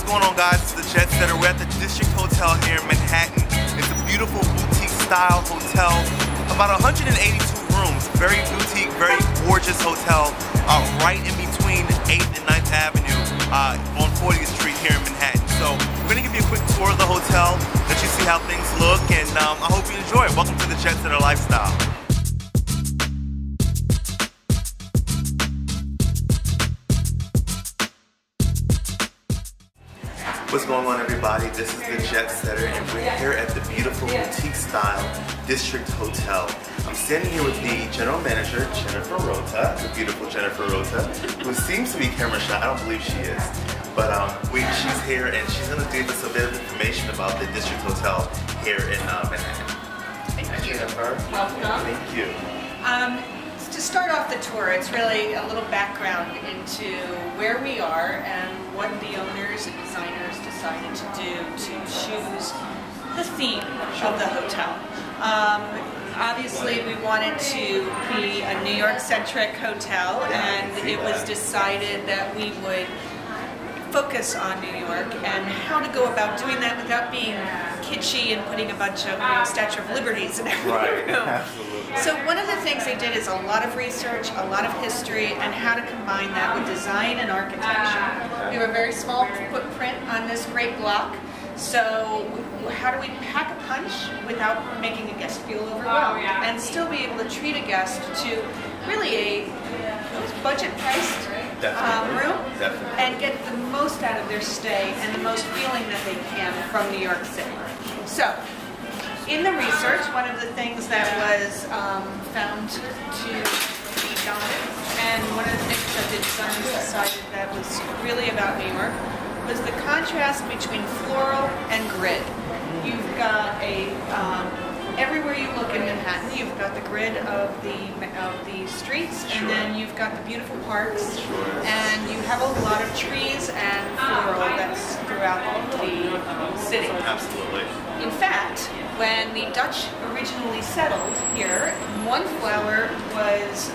going on, guys? It's the Jetsetter. We're at the District Hotel here in Manhattan. It's a beautiful boutique-style hotel, about 182 rooms. Very boutique, very gorgeous hotel, right in between 8th and 9th Avenue on 40th Street here in Manhattan. So we're gonna give you a quick tour of the hotel, let you see how things look, and I hope you enjoy it. Welcome to the Jetsetter lifestyle. What's going on, everybody? This is the Jetsetter, and we're here at the beautiful boutique-style District Hotel. I'm standing here with the general manager, Jennifer Rota, the beautiful Jennifer Rota, who seems to be camera shy. I don't believe she is, but she's here, and she's going to give us a bit of information about the District Hotel here in Manhattan. Thank you. Jennifer. Welcome. Thank you. To start off the tour, it's really a little background into where we are and what the owners and designers decided to do to choose the theme of the hotel. Obviously, we wanted to be a New York-centric hotel, and it was decided that we would focus on New York and how to go about doing that without being kitschy and putting a bunch of Statue of Liberties in every room. Absolutely. So one of the things they did is a lot of research, a lot of history, and how to combine that with design and architecture. We have a very small footprint on this great block, so how do we pack a punch without making a guest feel overwhelmed and still be able to treat a guest to really a budget-priced room and get the most out of their stay and the most feeling that they can from New York City. So, in the research, one of the things that was found to be done, and one of the things that the designers decided that was really about New York, was the contrast between floral and grid. You've got everywhere you look in Manhattan, you've got the grid of the streets, and then you've got the beautiful parks, and you have a lot of trees and floral that's throughout the city. Absolutely. In fact, when the Dutch originally settled here, one flower was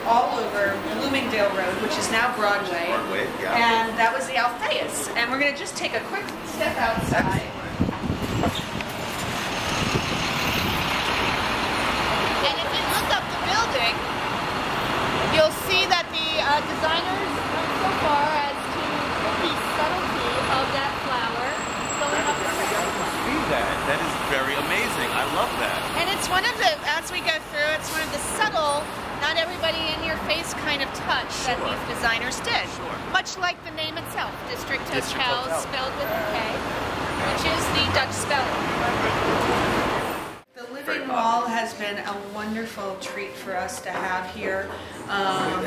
all over Bloomingdale Road, which is now Broadway, and that was the Alphaeus. And we're going to just take a quick step outside. And if you look up the building, you'll see that the designers went so far as to put the subtlety of that flower going up the stairs. See that? That is very amazing. I love that. And it's one of the, as we go through, it's one of the subtle, not everybody in your face kind of touch that these designers did. Much like the name itself, District Hotel, spelled with a K, which is the Dutch spelling. The living wall has been a wonderful treat for us to have here.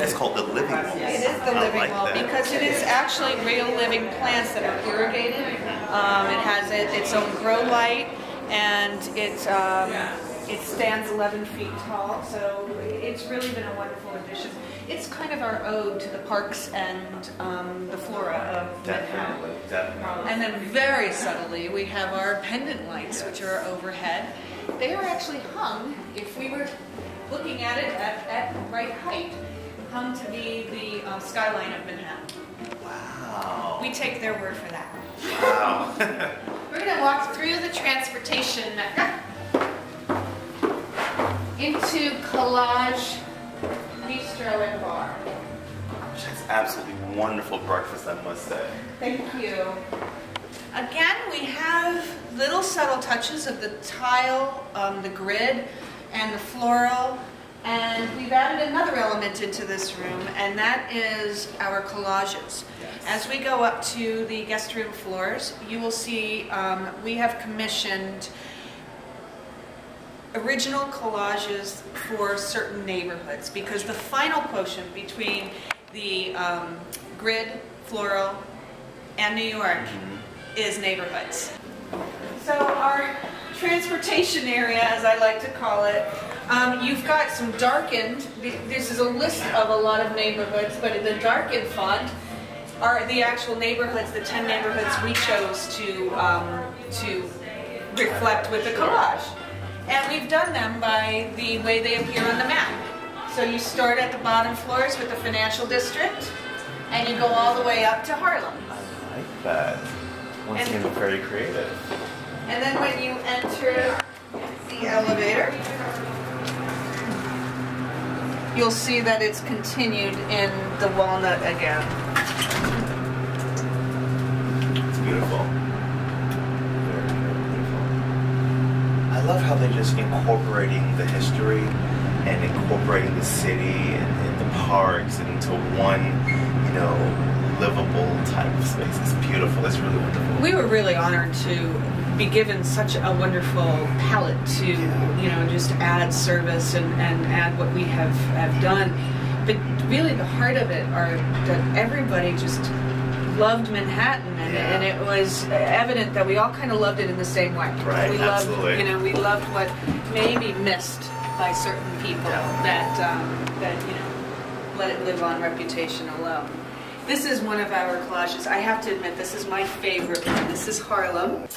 It's called the living wall. It is the living wall because it is actually real living plants that are irrigated. It has its own grow light, and it stands 11 feet tall, so it's really been a wonderful addition. It's kind of our ode to the parks and the flora of Manhattan. Definitely. And then very subtly, we have our pendant lights, which are overhead. They are actually hung, if we were looking at it at right height, hung to be the skyline of Manhattan. Wow. We take their word for that. Wow. We're going to walk through the transportation into Collage Bistro and Bar. Which has absolutely wonderful breakfast, I must say. Thank you. Again, we have little subtle touches of the tile, the grid, and the floral, and we've added another element into this room, and that is our collages. As we go up to the guest room floors, you will see we have commissioned original collages for certain neighborhoods, because the final quotient between the grid, floral, and New York is neighborhoods. So our transportation area, as I like to call it, you've got some darkened, this is a list of a lot of neighborhoods, but in the darkened font are the actual neighborhoods, the 10 neighborhoods we chose to reflect with the collage. And we've done them by the way they appear on the map. So you start at the bottom floors with the financial district, and you go all the way up to Harlem. I like that. Once again, very creative. And then when you enter the elevator, you'll see that it's continued in the walnut again. It's beautiful. Very, very beautiful. I love how they're just incorporating the history and incorporating the city and the parks into one, you know, livable type of space. It's beautiful. It's really wonderful. We were really honored to be given such a wonderful palette to, you know, just add service and add what we have done. But really the heart of it are that everybody just loved Manhattan, and it was evident that we all kind of loved it in the same way. Right, we absolutely. Loved, you know, we loved what may be missed by certain people that you know, let it live on reputation alone. This is one of our collages. I have to admit, this is my favorite one. This is Harlem.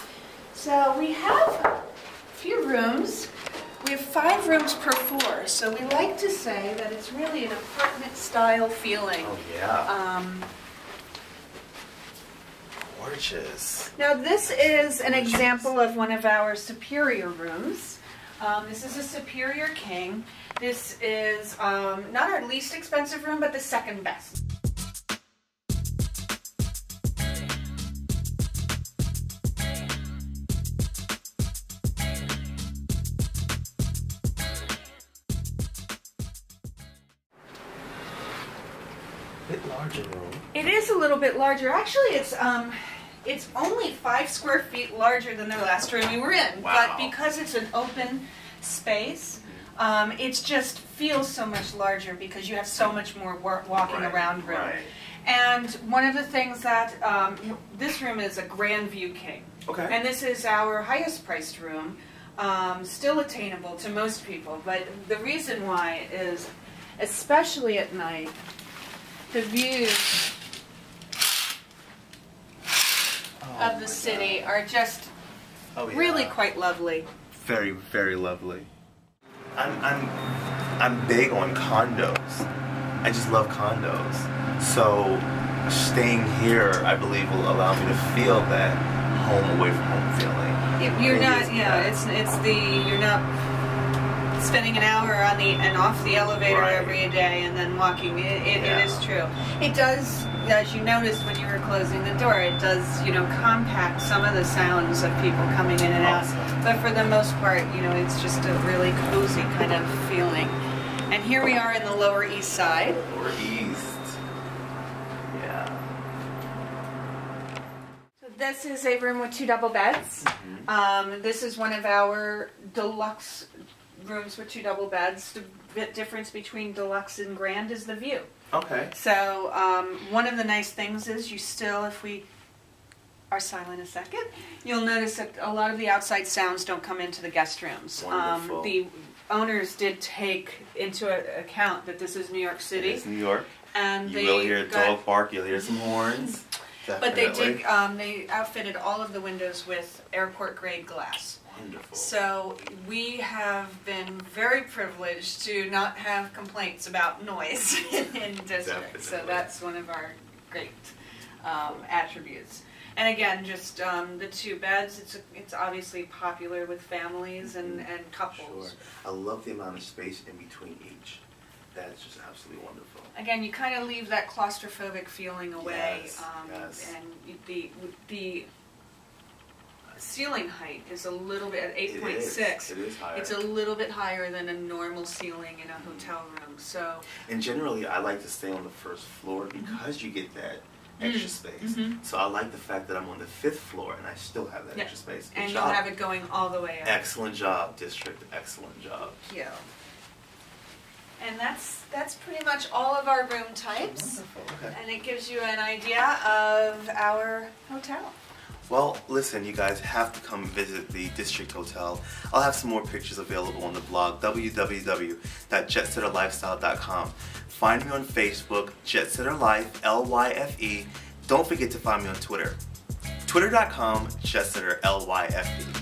So we have a few rooms. We have 5 rooms per floor. So we like to say that it's really an apartment-style feeling. Oh, yeah. Gorgeous. Now this is an example of one of our superior rooms. This is a Superior King. This is not our least expensive room, but the second best. Bit larger room. It is a little bit larger. Actually, it's only 5 square feet larger than the last room we were in. Wow. But because it's an open space, it just feels so much larger because you have so much more walking around room. Right. And one of the things that this room is a Grand View King. Okay. And this is our highest priced room, still attainable to most people. But the reason why is, especially at night, the views of the city are just really quite lovely. Very, very lovely. I'm big on condos. I just love condos. So staying here, I believe, will allow me to feel that home away from home feeling. You're not, you're not spending an hour on and off the elevator every day and then walking. It is true. It does, as you noticed when you were closing the door, it does, you know, compact some of the sounds of people coming in and out. But for the most part, you know, it's just a really cozy kind of feeling. And here we are in the Lower East Side. Lower East. Yeah. So this is a room with 2 double beds. This is one of our deluxe rooms with 2 double beds. The bit difference between deluxe and grand is the view. Okay. So one of the nice things is you still, if we are silent a second, you'll notice that a lot of the outside sounds don't come into the guest rooms. Wonderful. The owners did take into account that this is New York City. It's New York. And you will hear a dog bark, you'll hear some horns. But they did, they outfitted all of the windows with airport grade glass. Wonderful. So we have been very privileged to not have complaints about noise in District. So that's one of our great attributes. And again, just the 2 beds, it's obviously popular with families and couples. Sure. I love the amount of space in between each. That's just absolutely wonderful. Again, you kind of leave that claustrophobic feeling away. Yes. And the ceiling height is a little bit, at 8.6. It is higher. It's a little bit higher than a normal ceiling in a hotel room. So. And generally, I like to stay on the first floor because you get that extra space. So I like the fact that I'm on the 5th floor and I still have that extra space. Good and job. You'll have it going all the way up. Excellent job, District. Excellent job. Yeah. And that's pretty much all of our room types. Wonderful. Okay. And it gives you an idea of our hotel. Well, listen, you guys have to come visit the District Hotel. I'll have some more pictures available on the blog, www.jetsetterlifestyle.com. Find me on Facebook, Jetsetter Life, L-Y-F-E. Don't forget to find me on Twitter, twitter.com, Jetsetter, L-Y-F-E.